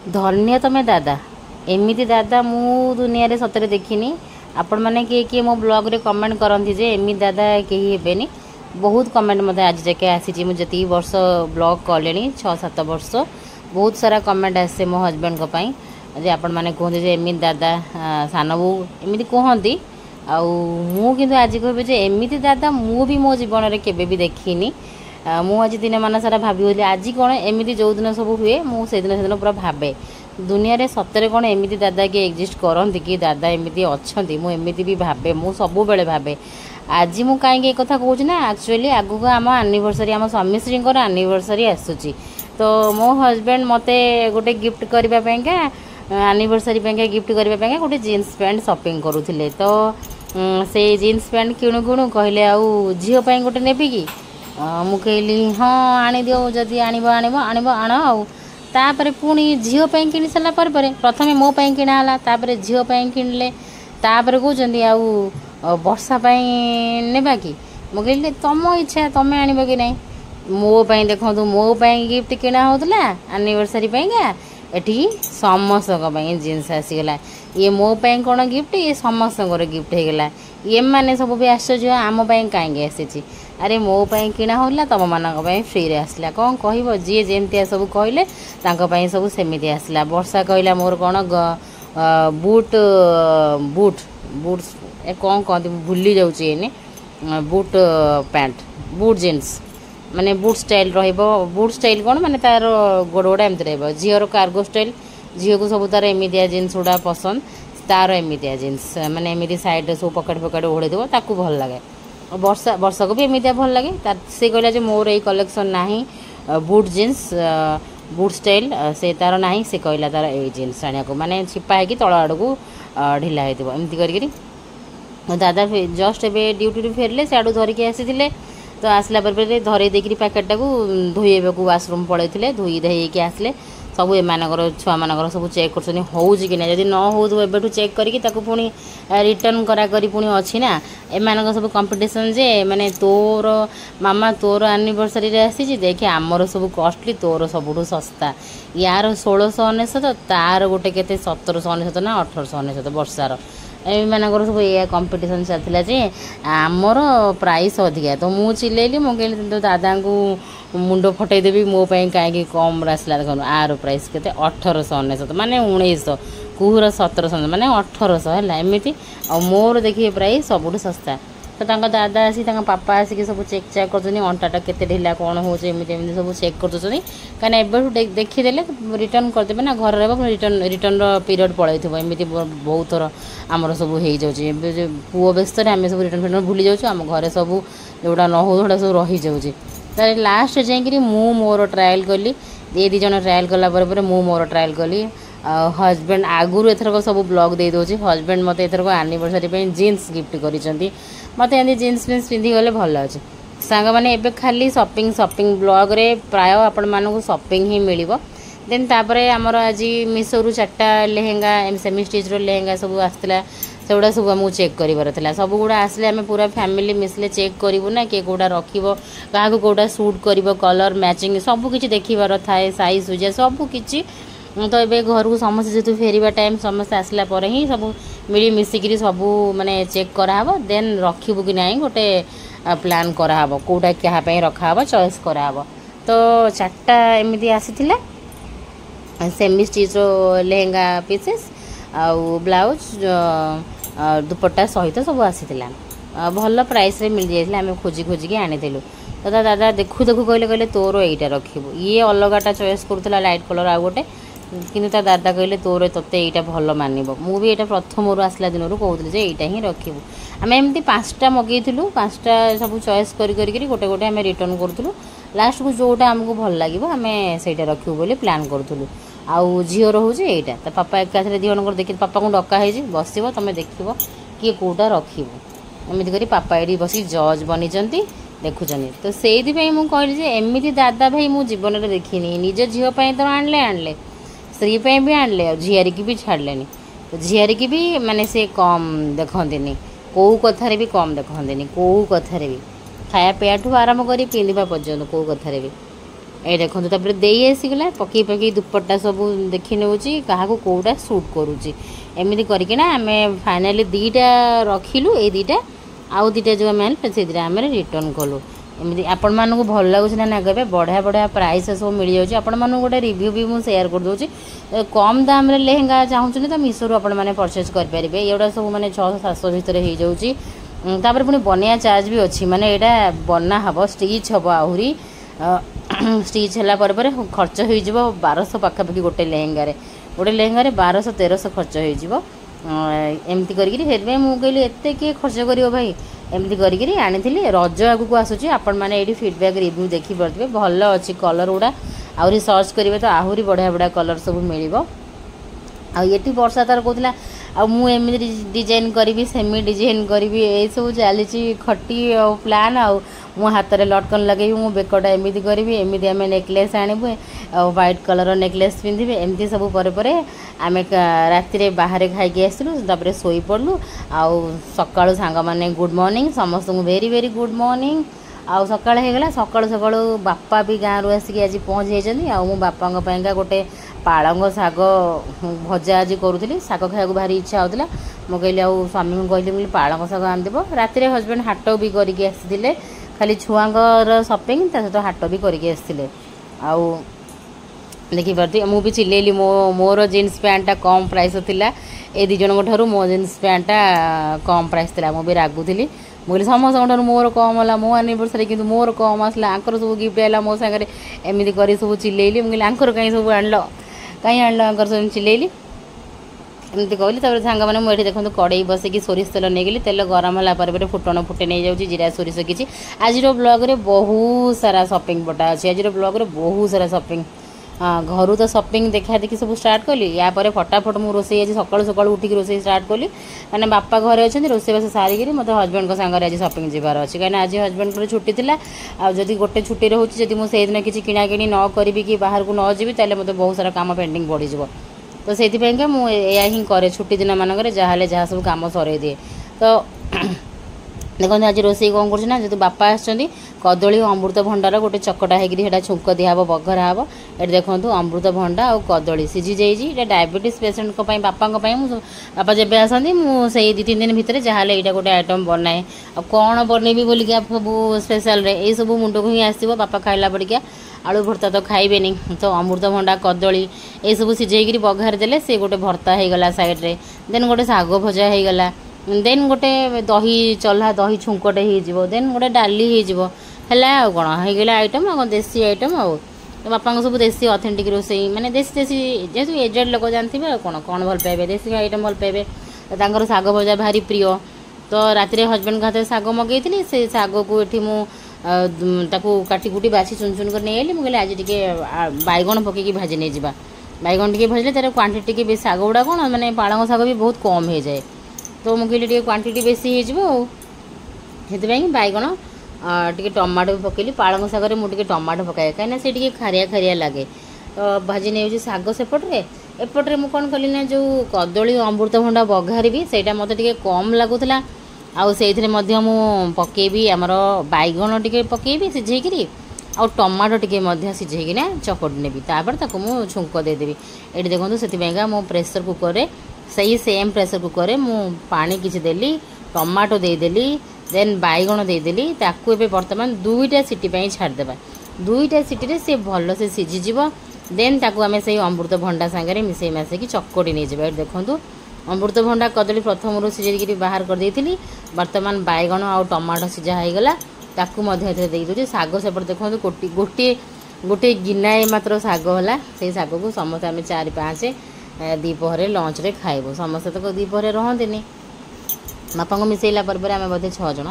धन्य तमें दादा एमती दादा मु दुनिया रे सतरे देखिनी। आपण मैंने किए किए मो ब्लॉग रे कमेंट करती जे एमती दादा कहीं हेबेनी। बहुत कमेंट मत आज जाके आसी मुझे वर्ष ब्लॉग कले 6-7 वर्ष बहुत सारा कमेंट आसे मो हजबैंड को पाई जे आपण मैंने कहते जे एमती दादा सान बो एमती कहती आउ आज कहे एमती दादा मु भी मो जीवन में केवे भी देखनी। मु आज दिन मान सारा भाभी आज कौन एमती जो दिन सब हुए मुझे दिन पूरा भावे दुनिया रे सतरे कौन एमती दादा किए एक्जिस्ट करती कि दादा एमती अच्छा मुझे भी भावे मु सब बेले भावे। आज मु कहीं कथा कहूँ ना एक्चुअली आगु को आम एनिवर्सरी आम स्वामी श्री एनिवर्सरी आसूची तो मो हजबैंड मते गोटे गिफ्ट करने एनिवर्सरी गिफ्ट करने गोटे जीन्स पैंट शॉपिंग करुले तो से जीन्स पैंट किणु किणु कहले आउ झील गोटे नेबी कि मु कहली हाँ आनी दियो जदि आण आउ तापर पुणी झील कि सारा प्रथम मो किणाला झील किणले तापर कहते आउ वर्षा नेबा कि मु कहली तुम इच्छा तुम्हें आण कि नहीं मोपाई देखो मोपाई गिफ्ट किणा होता एनिवर्सरी एटी समस्त जीन्स आसीगला ये मोपाई कौन गिफ्ट ये समस्त गिफ्ट होगा ये मैंने सब भी आश्चर्य आम कहीं आसी अरे मोपाई किणा होगा तुम मान फ्री रे आसला कौन कह जी जमती सब कहले सब सेमती आसला। वर्षा कहला मोर कौन बूट बूट बूट कौन कहते भूली जाऊँगी बूट पैंट बूट जीन्स माने बूट स्टाइल बूट स्टाइल कौन माने तार गोड़ गोड़ा एमती झीर कार्गो स्टाइल झील को सब तार एमतिया जीन्स गुड़ा पसंद तार एमतिया जीन्स माने एमती साइड सब पकेट पकेट ओढ़े देव ताकू भल लगे। वर्षा को भी एमतिया भल लगे से कहला जे मोर ये कलेक्शन नाही बूट जीन्स बूट स्टाइल से तार नाही से कहला तार ए जीन्स आने को माने छिपा है कि तल आड़ को ढिला होती एमती करी दादा जस्ट ए ड्यूटी फेरले से आड़ धरिकी आसी तो आसला धरे देकर पैकेटा को धोइबा को वाशरूम पड़े धोई धोईकी आसले सब एमानकर छुआ मानकर सब चेक कर होउछि कि ना जदि न हो एबेठु चेक करके ताको पुणी रिटर्न करा करी पुणी अछि ना एमानकर सब कंपटीशन जे माने तोर मामा तोर एनिवर्सरी रे आसी देखे आमर सब कॉस्टली तोर सबुठु सस्ता यार 1699 तार गोटे केते 1799 ना 1899 वर्षार एमानकर सब या कंपटीशन चलता जे आमर प्राइस अधिका तो मु चिल्लेली मु कहली तो दादा को मुंड फटईदेवी मो कहीं कम आसला देखो आर प्राइस के 1899 माने 1900 कुहर 1700 माने 1800 है एमती आ मोर देखिए प्राइस सबुठ सस्ता तो दादा आसी पापा आसिक सब चेक चेक कर अंटाटा के ढिला कौन हो सब चेक कर कहीं एबे देखीदे रिटर्न करदे ना घर रिटर्न रिटर्न पीरियड पड़े एमती बहुत थर आमर सब हो जाए पुओ व्यस्त आम सब रिटर्न फिटर्न भूली जाऊँ आम घर सब जोड़ा न हो सब रही जाऊँगी तार लास्ट जाकि मोर ट्रायल कली ये दी जन ट्रायल कला मोर ट्रायल कली हजबैंड आगुरी एथरक सब ब्लॉग दे दूसरी हजबैंड मत एथरक एनिवर्सरी जीन्स गिफ्ट करी मत एमती जीन्स फिन्स पिंधि गले भल अच्छे सांग मैंने एबे खाली शॉपिंग ब्लॉग रे प्राय आपण मानक शॉपिंग ही मिल देन तापर आमर आज मिशोरू 4टा लेहेंगा सेमी स्टिच लेहेंगा सब आसला सेगुड़ा सब आमको चेक करार सब गुड़ा आसले आम पूरा फैमिली मिसले चेक करूँ ना किए कौटा रखिब क्या कौटा सूट कर कलर मैचिंग सबकि देखार थाए साइज सुजा सबकि तो ये घर को समस्त जेहतु फेरवा टाइम समस्त आसला ही सब मिली मिसिकी सब माने चेक कराब देन रखिबू कि नहीं गोटे प्लान कराब कौटा क्या रखाब चॉइस कराब तो 4टा एमती आसी सेमी स्टिच लेहेंगा पीसेस आउ ब्लाउज दुपट्टा सहित सब आसी भल प्राइस रे मिल जाइए आम खोजी खोजिकी आनी तो दादा देखू देखू कहले तोर यहीटा रखिबू ये अलगाटा चॉइस करूला लाइट कलर आ गोटे किंतु ता दादा कहले तोर तोते यहाँ भल मानब मुझे यहाँ प्रथम आसला दिन कहते यहाँ ही रखिबू आम एमती 5टा मगेलु 5टा सब चॉइस करी गोटे गोटे आम रिटर्न करूँ लास्ट को जोटा आमको भल लगे आम से रखू बोली प्लान करूँ आउ झील रोचे यहाँ तो पापा एकाथरे दिजन देख पापा को डका बस तुम देख किए कौटा रखिबू एमती कर पापा ये बस जज बनी देखुं तो से मुझे कहली एमती दादा भाई मु जीवन में देखनी निज झील तो आणले स्त्री भी आणले झीआरी की भी छाड़े तो झीआरी की भी माने से कम देखती कौ कथार भी कम देखती कौ कथार भी खाया पिया ठू आरंभ कर पिंधा पर्यंत कौ कथार भी ये देखो तापर दे आसीगला पकई पकई दुपट्टा सब देखी नौ क्या कौटा सुट करुच्ची एमती करके आम फाइनाली दीटा रखिलु ये दीटा आउ दीटा जो आम से आम रिटर्न कलु एमती आपण मानक भल लगुच ना कहे बढ़िया बढ़िया प्राइस सब मिल जाऊँगी आपण मानक गोटे रिव्यू भी मुझे सेयार करदे कम दाम रे लेहेंगा चाहूँ तो मीशो आपण मैंने परचेज करेंगे ये सब मैंने 600-700 भितर हो जाऊँगी तापर पुणी बनया चार्ज भी अच्छी माने यहाँ बना हम स्टिच हम आहरी स्टिच है खर्च हो 1200 पाखापाखि गोटे लेहेंगार 1200-1300 खर्च हो एमती करके मुझे कहली एत किए खर्च कर भाई एमती करके आनी रज आगू आसूँ आपण मैंने ये फीडबैक रिव्यू देखी पारे भल अच्छी कलर गुड़ा आहरी सर्च करेंगे तो आहरी बढ़िया बढ़िया कलर सब मिल आठी वर्षा तार कहला आमती डिजाइन करी सेमी डिजाइन करी ये सब चली खटी प्लान मो हाथ में लटकन लगे मो बेकटा एमती करी एमती आम नेकलेस आणबू व्हाइट कलर नेकलेस पिंधे एमती सब पर आम राति बाहर खाई आसलु शोई पड़लु आउ सका सांग मैंने गुड मॉर्निंग समस्त वेरी वेरी गुड मॉर्निंग आउ सकाळ होगला सकाळु सकाळु बापा भी गाँव रू आसिक आज पहुँची जाइए आउ मो बापा गोटे पालंग शाग भजा आज करूली शाग खाया भारी इच्छा होता मो कहली आउ स्वामी को कहली पालंग शाग आनदेव राति हजबैंड हाट भी करके आसी खाली छुआर सपिंग सहित हाट भी करके आसते आउ देखिपे मुझे चिल्लैली मोर जीन्स पैंटा कम प्राइस थिला ए दी जन ठार मो जीन्स पैंटा कम प्राइस थिला मुझे रागुली मुझे समस्त मोर कम है मो एनिवर्सरी कि मोर कम आसला आंकर सब गिफ्ट है मो सागर एमती कर सब चिल्लैली मुझे आंकर कहीं सब आण कहीं आण आंकर सब चिल्लैली एमती कहली सांग मैंने मुझे देखो कड़े बसिकी सोरिष तेल नहीं गली तेल गरम है फुटण फुटे नहीं जाऊँगी जीरा सोरिष किसी आज ब्लॉग रे बहुत सारा शॉपिंग बटा अच्छी आज ब्लॉग रे बहुत सारा शॉपिंग घर तो शॉपिंग देखा देखी सब स्टार्ट कली या पर फटाफट मुझे रोसे आज सकाळु सकाळु उठिक रोसे स्टार्ट कली मैंने बापा घरे अच्छे रोसेबास सारिकी मतलब हजबैंड सागर आज शॉपिंग जबार अच्छी कहीं आज हजबैंड को छुट्टी थी आदि गोटे छुट्टी रोचे जब मुझे दिन किसी किणा कि न करी कि बाहर को न जी तेल मतलब बहुत सारा काम पेंडिंग बढ़ी तो से मुझे हिं करे छुट्टी दिन मानक जहाँ जहाँ सब कम सर दिए तो देखो आज रोसे कौन करना जो बापा आसछंती कदली अमृत भंडार गोटे चकटा होकर छुंक दिहब बघरा हम ये देखो अमृत भंडा और कदली सिझी जाइए डायबिटीज पेसेंट बापा बापा जब आसती मुझे 2-3 दिन भितर जहाँ यहाँ गोटे आइटम बनाए आ कौन बनैबी बोलिक सब स्पेशल ये सब मुंड को ही आसो बापा खाइला पड़िका आलू भर्ता तो खाइबेनी तो अमृत भंडा कदली ये सब सिझेक बघार देले से गोटे भर्ता होगला साइड्रे देन गोटे शाग भजा होगला देन गोटे दही चल्हा दही छुंकटे हो देन गोटे डाली हो कौन होगला आइटम आ देसी आइटम आउ बापा सब देसी ऑथेंटिक रोसई माने देसी देसी जेहतु एजेड लोक जानते कौन कौन भल पाइबे देसी आइटम भल पाइबे तांकर शाग भजा भारी प्रिय तो राति हजबैंड हाथ शाग मगेली से शाग को ये मुझे काटी कुटी बासी चुन चुन कर नहीं आइली मुझे आज टे बैगण पकईकि भाजी नहीं जावा बैगण टे भाजले तार क्वांटिटी के शाग गुड़ा कौन मैंने पालंग शाग भी बहुत कम हो जाए तो मुझे टे क्वांटिटी बेसी हो बैगण टे टमाटो भी पकेली पालंग शागर मुझे टमाटो पकाए कहीं से खारिया खारिया लगे तो भाजी नहीं शाग सेपटे एपटे मुझे कौन कली ना जो कदली अमृतभंडा बघारी से मत कम लगुला आउ से पकेबी आमर बैगण टे पकेबी सिझेकी आउ टमाटो टे सिझेकिना चकटी नेबी तापर ताको मु छुंक देदेवी ये देखो से मो प्रेसर कुकर सही सेम प्रेसर कुकर मु पानी किसी देली टमाटो देदेली देन बैगण देदेली ताकू ए बर्तमान 2टा सीटी छाड़देबा 2टा सीटी से भल से सिझीज देन ताकू आम से अमृत भंडा सांगे मिसई मासिकी चकटी नहीं जाए देखो अमृत भंडा कदली प्रथम सिझे बाहर कर देती बर्तमान बैगण आउ टमाटो सिझा होगला ताकू दे शाग सेपट देखो गोटे गोटे गिनाए मात्र शाग है से शाग को समस्त आम 4-5 दीपहर लंच रे खाइबू समस्ते तो दीपहर रहते बापा को मिसेला पर आम बोधे 6 जन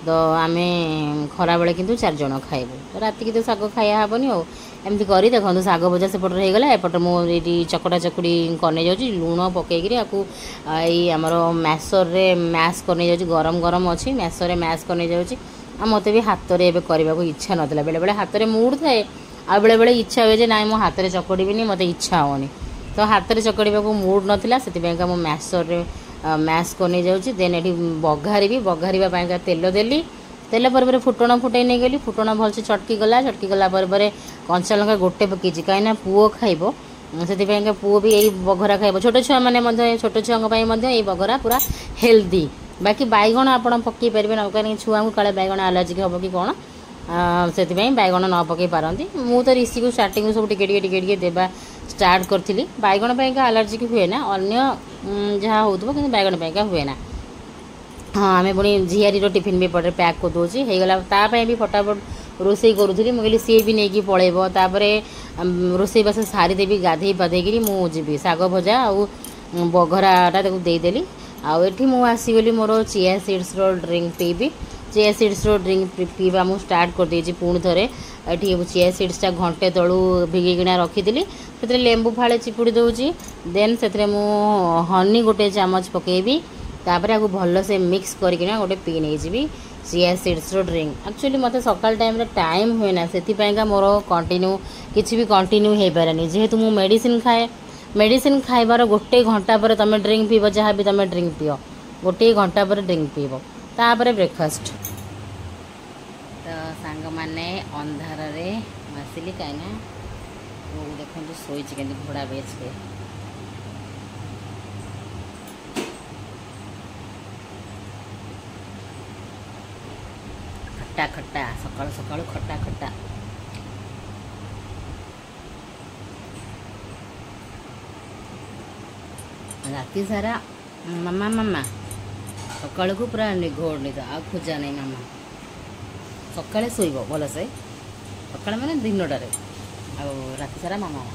तो आम खरा बेले किंतु 4 जन खाइबू तो राति की तो शाग खाया हेनी आउ एमती कर देखो शाग भजा सेपट होगला एपटे मुझे चकटा चकड़ी करने जाऊँगी लुण पकईकि आमर मैसर रे मैश करने जाऊँगी गरम गरम अच्छी मैसर मैश करने जाऊँगी आ मत भी हाथ में करने को इच्छा नाला बेले बेले हाथ में मूड थाए आ बेले बेले इच्छा हुए ना मो हाथ में चकड़ी मत इच्छा होनी तो हाथ में चकड़ा को मूड नाला से मैसर मैश करने जाऊँगी देन ये बघारी बघारा तेल देली तेल पर फुटण फुटई नहीं गली फुटण भलसे छटकी गला पर कंचा लंका गोटे पकई कहीं पुओ खाइब से पुओ भी यही बघरा खाइब छोट छुआ मैंने छोट छुआ ये बघरा पूरा हेल्दी बाकी बैगण आप पकई पारे न कहीं छुआ को काले बैगण आलर्जिक हम कि कौन से बैगण न पकई पारती मु तो ऋषि को स्टार्टिंग सब टे देवा स्टार्ट करी बैगण पाइका आलर्जिक हुए ना अन्य जहाँ हो कि बैगण पाइका हुए ना हाँ आम पुणी झीआरी टिफिन भी पटे पैक कर दूसरी होगला भी फटाफट रोसे करूली मुझे सी भी नहीं पलैब तापर रोसे बास सारीदेवी गाधे पाधेकि मुझे साग भजा आउ बघराटा देदेली आठी मुसीगली मोर चिया सीड्स ड्रिंक पीबी चिया सीड्स ड्रिंक पीवा मुझे स्टार्ट कर देछि पुणी थे ये चिया सीड्सटा घंटे तलू भिगिकिना रखी से लेंबू फाड़े चिपुड़ी दूची देन से हनी गोटे चामच पकेबी तापर आपको भल से मिक्स करके गोटे पी नहीं जी चिया सीड्स ड्रिंक एक्चुअली मत सकाल टाइम हुए ना से मोर कंटिन्यू किसी भी कंटिन्यू हो पारे जेहेतु मु मेडिसिन खाए मेडिसिन खाइबार गोटे घंटा पर तुम ड्रिंक पीब जहाँ भी तुम ड्रिंक पीओ गोटे घंटा पर ड्रिंक पीब तापर ब्रेकफास्ट तो सांग मैंने अंधार आसिली कहीं देखो शोची घोड़ा बेच के खट्टा खट्टा सकाळु सकाळु खट्टा खट्टा राति सारा मामा मामा सकाळ को पूरा निघोड़ निद आ खोजा नहीं मामा सकाळे शोइब भल से सकाळ माने दिनटारे आ राति सारा मामा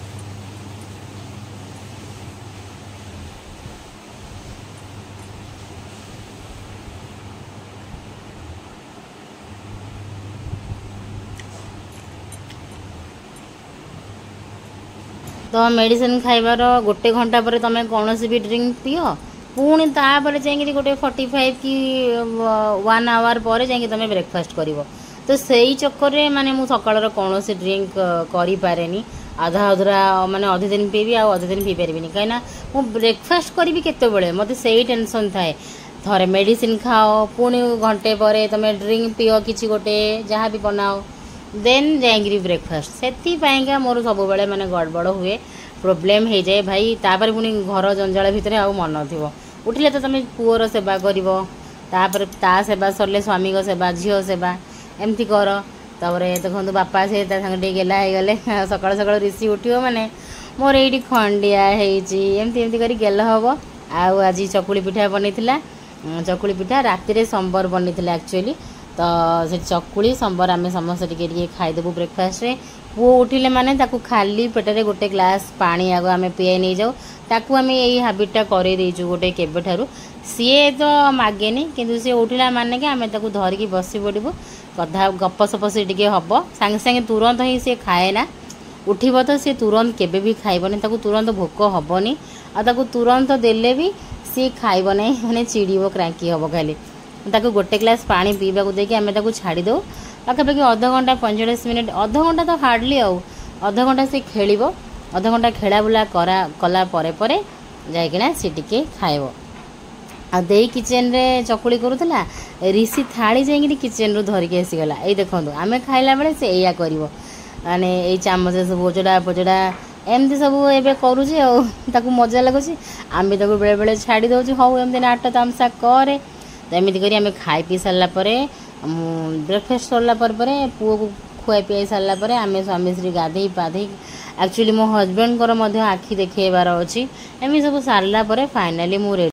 तो मेडिसिन खाइबार गोटे घंटा पर तुम कौन भी ड्रिंक पीओ पुणी तापर जाइए गोटे 45 कि 1 आवर पर जाइए तुम ब्रेकफास्ट कर तो सही चक्कर में माने मु सकाळ कौन ड्रिंक करि पारेनी आधा अधूरा माने अधे दिन पीबी आ अधे दिन पी पारिनी कहीं मु ब्रेकफास्ट करी केते मत से टेंशन थाए थरे मेडिसिन खाओ पुणी घंटे पर तुम ड्रिंक पीओ किसी गोटे जहाँ भी बनाओ देन जाइए ब्रेकफास्ट से मोर सब बेले माने गड़बड़ हुए प्रोब्लेम हो जाए भाई तापर पुणी घर जंजाल भितर आ मन थी उठिले तो तुम पुअर सेवा कर ता सेवा सरले स्वामी सेवा झील सेवा एमती कर तापर देखो बापा से सांगे गेला गले सकाल सकाल ऋषि उठो माने मोर ये खंडिया एमती कर गेल हम आज चकुली पिठा बनी चकुली पिठा राति संबर बनी एक्चुअली तो से चकुली संबर आम समस्त टे खाईदेबू ब्रेकफास्ट रे पुओ उठिले माने ताकू खाली पेटरे गोटे ग्लास पानी आग आम पीए नहीं जाऊ ताकू आम यही हाबिटा कर गोटे केबे ठारू सीए तो मागेनी किंतु सी उठिला माने कि आम ताकू धरिकी बसी पड़ू कथा गप सप से टे हम सांगे सांगे तुरंत ही सी खाए ना उठिब तो सी तुरंत केबे भी खाइबनी ताकू तुरंत भोक हबनी आ ताकू तुरंत देले भी सी खाइब नहीं माने चिड़ीब क्रांकी हम खाली ताकू गोटे ग्लास पानी पीवा देकी आम छाड़ी दो पाखापाखि अध घंटा 45 मिनिट अध घंटा तो हार्डली अध घंटा से खेल अध घंटा खेला बुला कला परे जाइकिना सी टिके खाइब आ देई किचन रे चकुली करूला ऋषि थाली जाइए किचन रू धरिकी आसीगला ये देखो आम खाइला बेले से या करिवो माने ये चामच सब ओजड़ा पोजड़ा एमती सब एबे करूची ताकू मजा लगुच आम भी ताकू बेले बेले छाड़ी दउची हौ एमती नाट तामसा करे तो एमती करी आम खाई पी सारा ब्रेकफास्ट सरला पुओ को खुआई पीआई सारा आम स्वामी श्री गाधे पाधे एक्चुअली मो हजबैंड आखि देखेबार अच्छी एमती सब सारा फाइनाली मु